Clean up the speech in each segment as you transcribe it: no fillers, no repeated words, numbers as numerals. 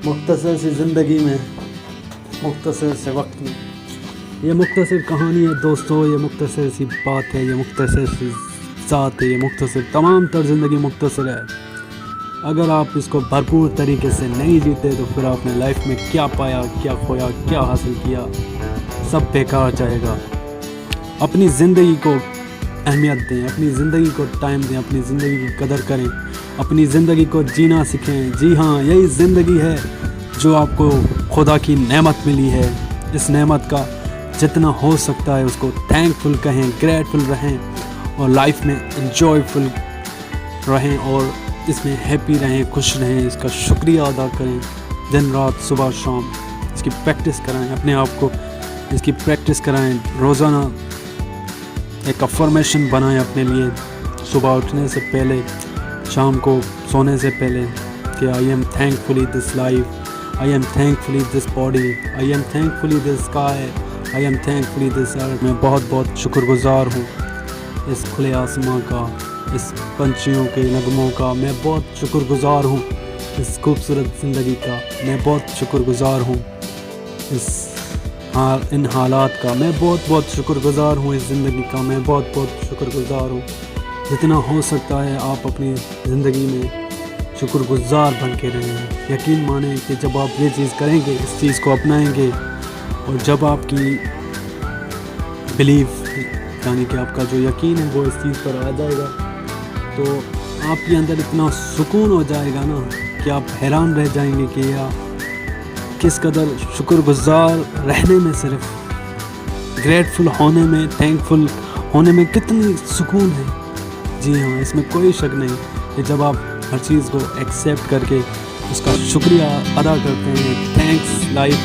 मुख्तसर सी ज़िंदगी में, मुख्तसर से वक्त में, ये मुख्तसर कहानी है दोस्तों, ये मुख्तसर सी बात है, ये मुख्तसर सी ज़ात है, ये मुख्तसर तमाम तर ज़िंदगी मुख्तसर है। अगर आप इसको भरपूर तरीके से नहीं जीते तो फिर आपने लाइफ में क्या पाया, क्या खोया, क्या हासिल किया, सब बेकार जाएगा। अपनी ज़िंदगी को अहमियत दें, अपनी ज़िंदगी को टाइम दें, अपनी ज़िंदगी की कदर करें, अपनी ज़िंदगी को जीना सीखें। जी हाँ, यही ज़िंदगी है जो आपको खुदा की नेमत मिली है। इस नेमत का जितना हो सकता है उसको थैंकफुल कहें, ग्रेटफुल रहें और लाइफ में एंजॉयफुल रहें और इसमें हैप्पी रहें, खुश रहें, इसका शुक्रिया अदा करें दिन रात सुबह शाम। इसकी प्रैक्टिस कराएं, अपने आप को इसकी प्रैक्टिस कराएं, रोज़ाना एक अफर्मेशन बनाएं अपने लिए, सुबह उठने से पहले, शाम को सोने से पहले कि I am thankfully this life, I am thankfully this body, I am thankfully this sky, I am thankfully this earth. मैं बहुत बहुत शुक्रगुजार हूँ इस खुले आसमां का, इस पंछियों के नगमों का। मैं बहुत शुक्रगुजार हूँ इस खूबसूरत ज़िंदगी का। मैं बहुत शुक्रगुजार हूँ इन हालात का। मैं बहुत बहुत शुक्रगुजार हूँ इस ज़िंदगी का। मैं बहुत बहुत शुक्रगुजार हूँ। जितना हो सकता है आप अपनी ज़िंदगी में शुक्रगुजार बन के रहें। यकीन मानें कि जब आप ये चीज़ करेंगे, इस चीज़ को अपनाएंगे और जब आपकी बिलीफ यानी कि आपका जो यकीन है वो इस चीज़ पर आ जाएगा तो आपके अंदर इतना सुकून हो जाएगा ना कि आप हैरान रह जाएंगे कि यार किस कदर शुक्रगुजार रहने में, सिर्फ ग्रेटफुल होने में, थैंकफुल होने में कितनी सुकून है। जी हाँ, इसमें कोई शक नहीं कि जब आप हर चीज़ को एक्सेप्ट करके उसका शुक्रिया अदा करते हैं, थैंक्स लाइफ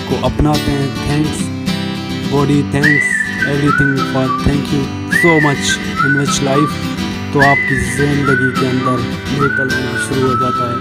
को अपनाते हैं, thanks body, thanks everything for thank you so much in which life, तो आपकी ज़िंदगी के अंदर मिरेकल होना शुरू हो जाता है।